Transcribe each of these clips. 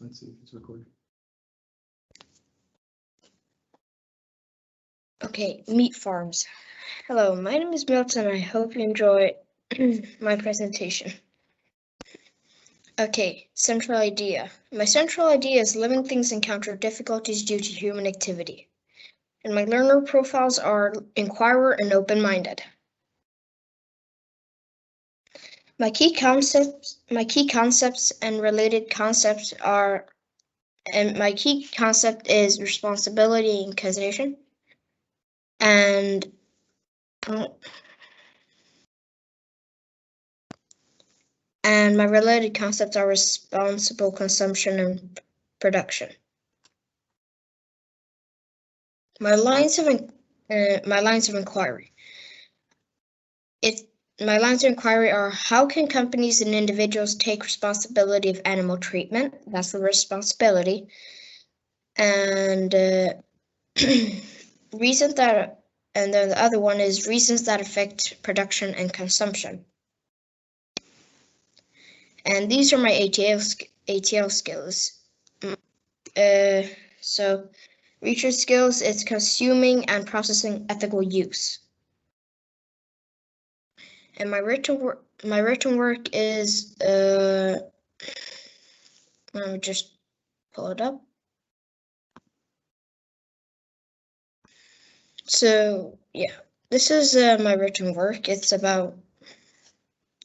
Let's see if it's recording. Okay, meat farms. Hello, my name is Milton. I hope you enjoy my presentation. Okay, central idea. My central idea is living things encounter difficulties due to human activity. And my learner profiles are inquirer and open-minded. My key concepts and related concepts are, and my key concept is responsibility and causation. And my related concepts are responsible consumption and production. My lines of inquiry. My lines of inquiry are: how can companies and individuals take responsibility of animal treatment? That's the responsibility. And reasons that, and then the other one is reasons that affect production and consumption. And these are my ATL skills. So research skills is consuming and processing ethical use. And my written work is let me just pull it up. So yeah, this is my written work. It's about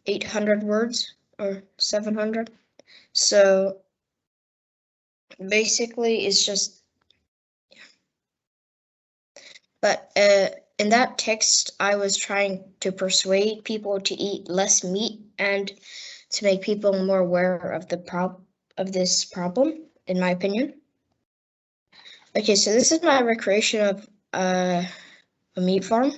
800 words or 700. So basically it's just, yeah. But in that text, I was trying to persuade people to eat less meat and to make people more aware of this problem, in my opinion. Okay, so this is my recreation of a meat farm.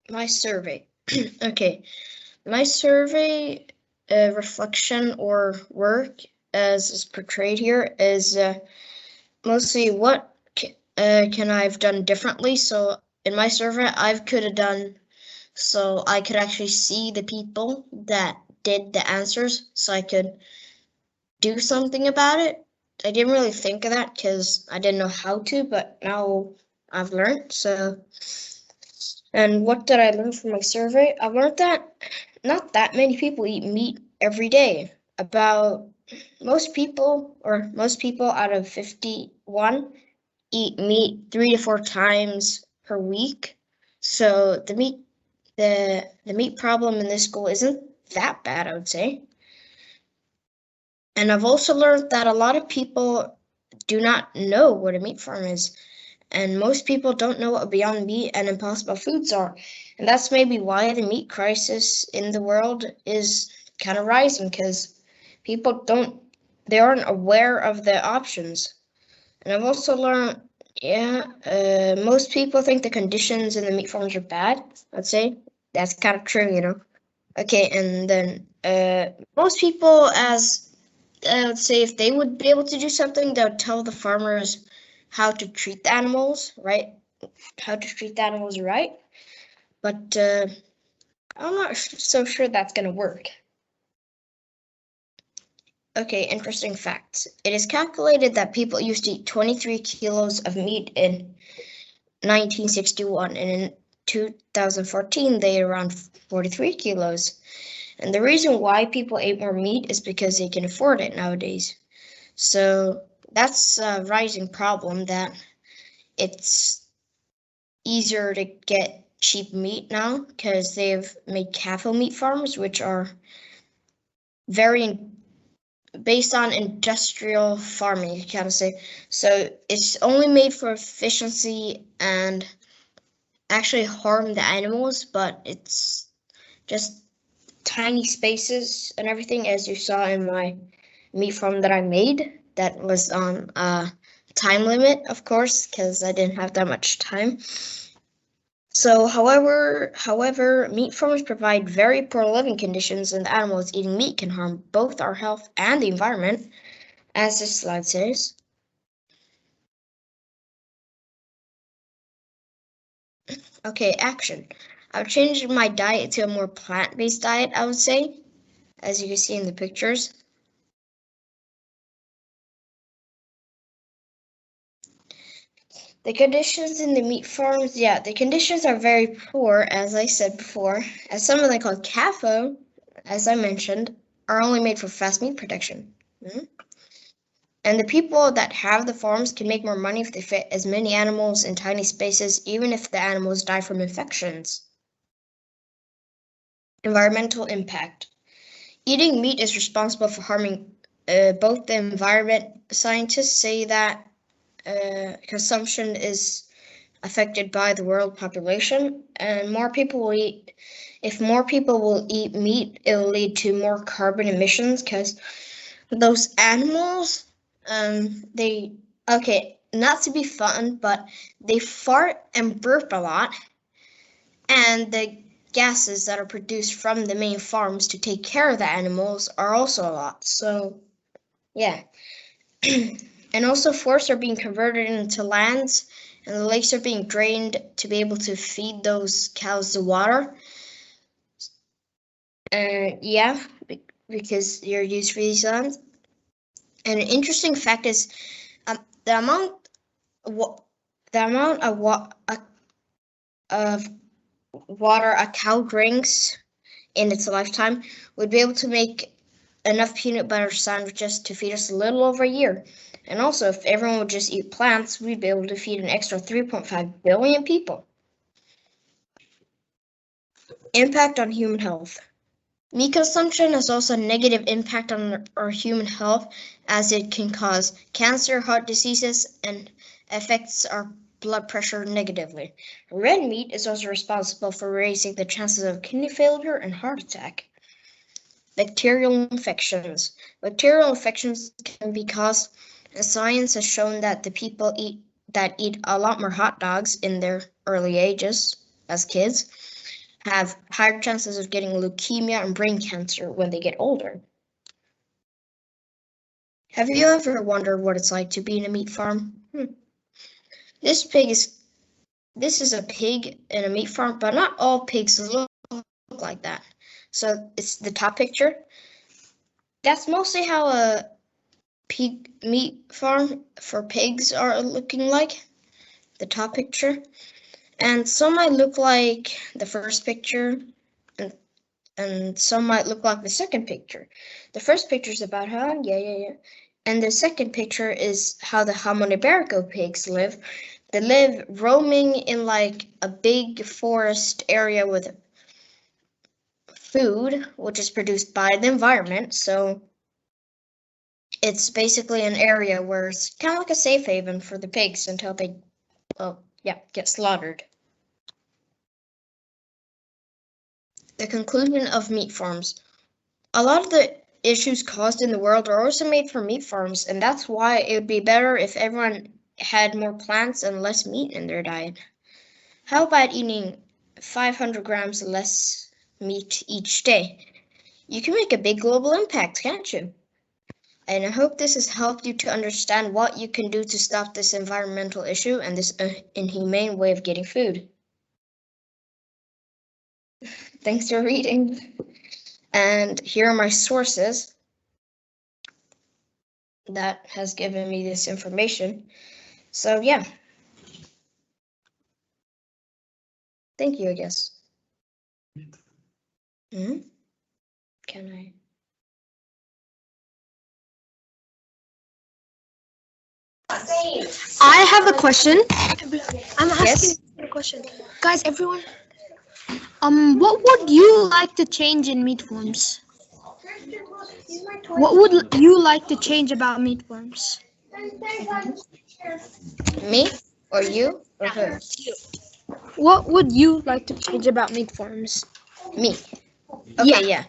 My survey. Okay, my survey reflection or work, as is portrayed here, is mostly what can I have done differently. So in my survey, I could have done so I could actually see the people that did the answers, so I could do something about it. I didn't really think of that because I didn't know how to, but now I've learned. So, and what did I learn from my survey? I learned that not that many people eat meat every day. About most people out of 51 eat meat 3 to 4 times per week. So the meat problem in this school isn't that bad, I would say. And I've also learned that a lot of people do not know what a meat farm is. And most people don't know what Beyond Meat and Impossible Foods are. And that's maybe why the meat crisis in the world is kind of rising, because people they aren't aware of the options. And I've also learned, most people think the conditions in the meat farms are bad, I'd say. That's kind of true. Okay, and then most people, as I would say, if they would be able to do something, they would tell the farmers how to treat the animals, right? How to treat the animals right. But I'm not so sure that's going to work. Okay, interesting facts. It is calculated that people used to eat 23 kilos of meat in 1961, and in 2014 they ate around 43 kilos. And the reason why people ate more meat is because they can afford it nowadays. So that's a rising problem, that it's easier to get cheap meat now because they've made cattle meat farms, which are very based on industrial farming, you kind of say. So it's only made for efficiency and actually harm the animals, but it's just tiny spaces and everything, as you saw in my meat farm that I made. That was on a time limit, of course, because I didn't have that much time. So, however, meat farms provide very poor living conditions, and the animals eating meat can harm both our health and the environment, as this slide says. Okay, action. I've changed my diet to a more plant-based diet, I would say, as you can see in the pictures. The conditions in the meat farms, the conditions are very poor, as I said before, as some of them called CAFO, as I mentioned, are only made for fast meat production. And the people that have the farms can make more money if they fit as many animals in tiny spaces, even if the animals die from infections. Environmental impact. Eating meat is responsible for harming both the environment. Scientists say that consumption is affected by the world population, and more people will eat. If more people will eat meat, it will lead to more carbon emissions, because those animals, they, okay, not to be fun, but they fart and burp a lot, and the gases that are produced from the main farms to take care of the animals are also a lot. So, yeah. And also forests are being converted into lands, and the lakes are being drained to be able to feed those cows the water. Yeah, because they're used for these lands. And an interesting fact is, the amount the amount of water a cow drinks in its lifetime would be able to make enough peanut butter sandwiches to feed us a little over a year. And also, if everyone would just eat plants, we'd be able to feed an extra 3.5 billion people. Impact on human health. Meat consumption has also a negative impact on our human health, as it can cause cancer, heart diseases, and affects our blood pressure negatively. Red meat is also responsible for raising the chances of kidney failure and heart attack. Bacterial infections. Bacterial infections can be caused, and science has shown that the people that eat a lot more hot dogs in their early ages, as kids, have higher chances of getting leukemia and brain cancer when they get older. Have you ever wondered what it's like to be in a meat farm? This is a pig in a meat farm, but not all pigs look like that. So it's the top picture. That's mostly how a pig meat farm for pigs are looking like, the top picture. And some might look like the first picture, and some might look like the second picture. The first picture is about how, and the second picture is how the Hamon Iberico pigs live. They live roaming in like a big forest area with food, which is produced by the environment. So it's basically an area where it's kind of like a safe haven for the pigs until they, get slaughtered. The conclusion of meat farms. A lot of the issues caused in the world are also made from meat farms, and that's why it would be better if everyone had more plants and less meat in their diet. How about eating 500 grams less meat each day? You can make a big global impact, can't you? And I hope this has helped you to understand what you can do to stop this environmental issue and this inhumane way of getting food. Thanks for reading. And here are my sources that has given me this information. So yeah. Thank you, I guess. Can I? I have a question. I'm asking a question. Guys, everyone. What would you like to change in meat forms? What would you like to change about meat forms? Me or you or her? What would you like to change about meat forms? Me. Okay, yeah.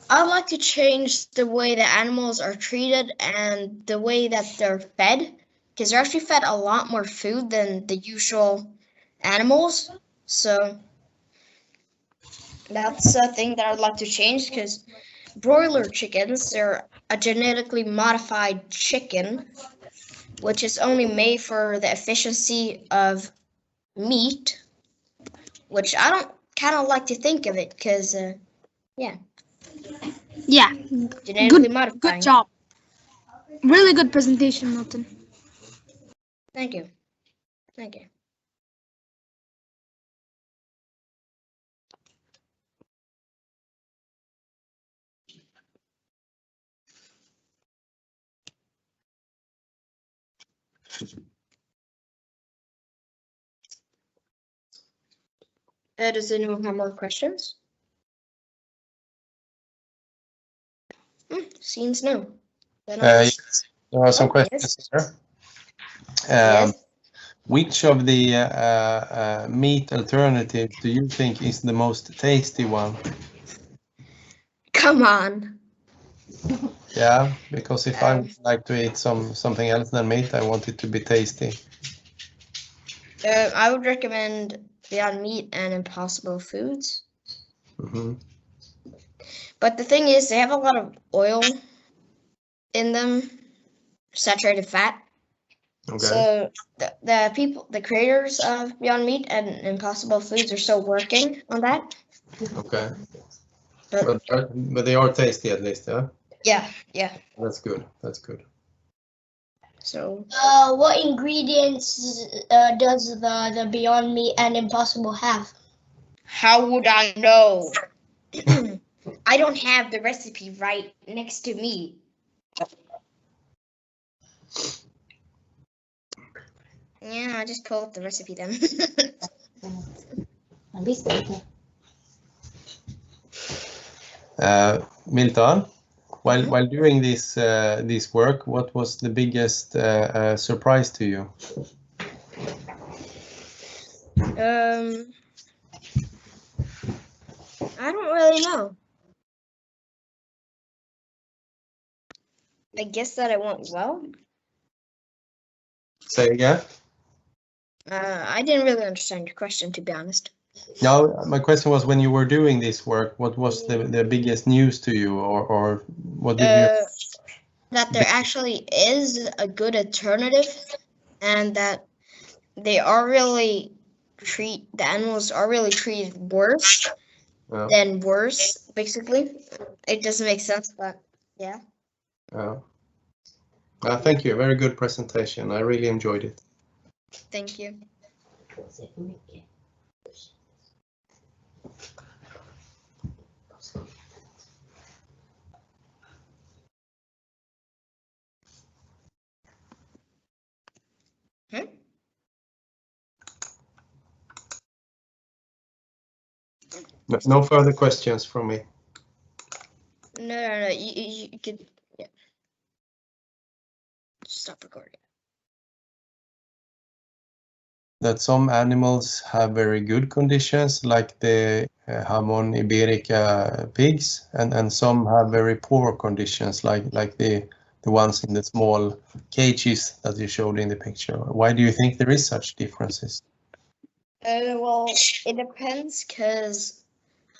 I'd like to change the way the animals are treated and the way that they're fed, because they're actually fed a lot more food than the usual animals. So that's a thing that I'd like to change, because broiler chickens, they're a genetically modified chicken, which is only made for the efficiency of meat, which I don't kind of like to think of it, because, Yeah. genetically modifying. Good job. Really good presentation, Milton. Thank you. Thank you. Does anyone have more questions? Seems no. Then Yes, there are some questions here. Yes. Which of the meat alternatives do you think is the most tasty one? Come on. Yeah, because if I would like to eat something else than meat, I want it to be tasty. I would recommend Beyond Meat and Impossible Foods. But the thing is, they have a lot of oil in them, saturated fat. Okay. So the creators of Beyond Meat and Impossible Foods are still working on that. Okay. But they are tasty at least, yeah? Yeah. That's good. That's good. So. What ingredients does the Beyond Meat and Impossible have? How would I know? I don't have the recipe right next to me. Yeah, I just pulled up the recipe then. Milton, while doing this work, what was the biggest surprise to you? I don't really know. I guess that it went well. Say again? I didn't really understand your question, to be honest. No, my question was, when you were doing this work, what was the biggest news to you, or what did you? That there actually is a good alternative, and that they are really the animals are really treated worse than worse, basically. It doesn't make sense, but yeah. Thank you. Very good presentation. I really enjoyed it. Thank you. No further questions from me. No. You could. Yeah. stop recording. That some animals have very good conditions, like the Hamon iberica pigs, and some have very poor conditions, like the ones in the small cages that you showed in the picture. Why do you think there is such differences? Well, it depends, because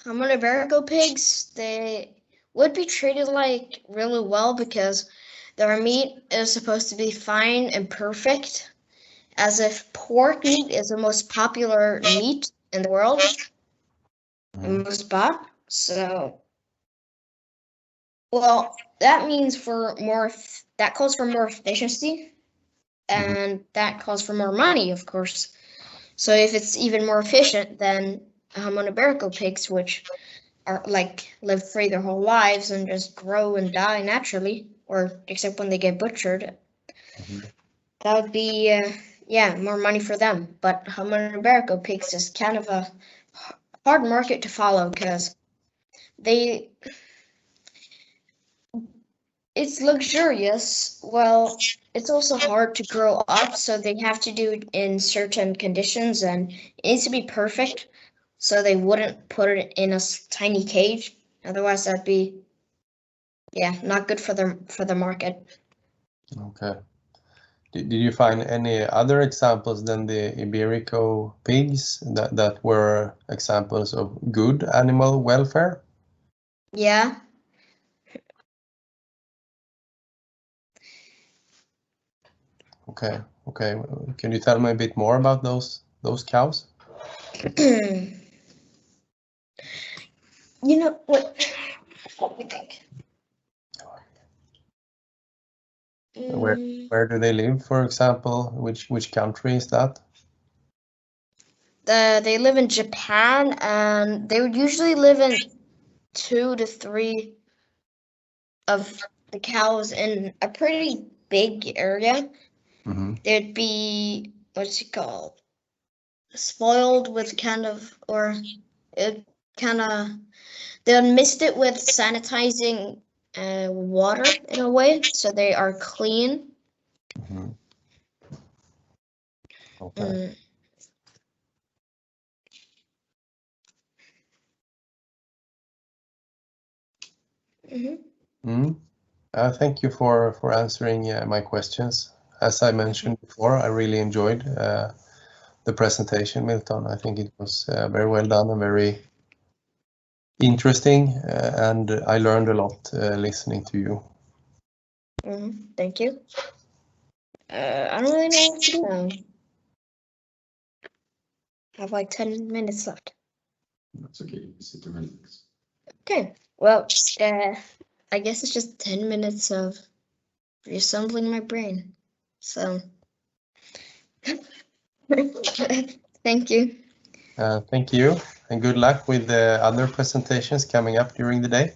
Hamon iberico pigs, they would be treated like really well because their meat is supposed to be fine and perfect, as if pork meat is the most popular meat in the world and most bought. So, well, that means that calls for more efficiency, and that calls for more money, of course. So if it's even more efficient than Hamon iberico pigs, which are live free their whole lives and just grow and die naturally, or except when they get butchered, that would be more money for them. But Hamon iberico pigs is kind of a hard market to follow, because it's luxurious. Well, it's also hard to grow up, so they have to do it in certain conditions, and it needs to be perfect, so they wouldn't put it in a tiny cage. Otherwise, that'd be not good for the market. Okay. Did you find any other examples than the Iberico pigs that were examples of good animal welfare? Yeah. Okay. Can you tell me a bit more about those cows? You know what? Let me think. Where do they live, for example? Which country is that? They live in Japan, and they would usually live in 2 to 3 of the cows in a pretty big area. They'd be, what's it called? Spoiled with they'll mist it with sanitizing water in a way, so they are clean. Okay. Thank you for answering my questions. As I mentioned before, I really enjoyed the presentation, Milton. I think it was very well done and very interesting, and I learned a lot listening to you. Thank you. I don't really know what to do now. I have like 10 minutes left. That's okay. Sit and relax. Okay. Well, I guess it's just 10 minutes of reassembling my brain. So, thank you. Thank you, and good luck with the other presentations coming up during the day.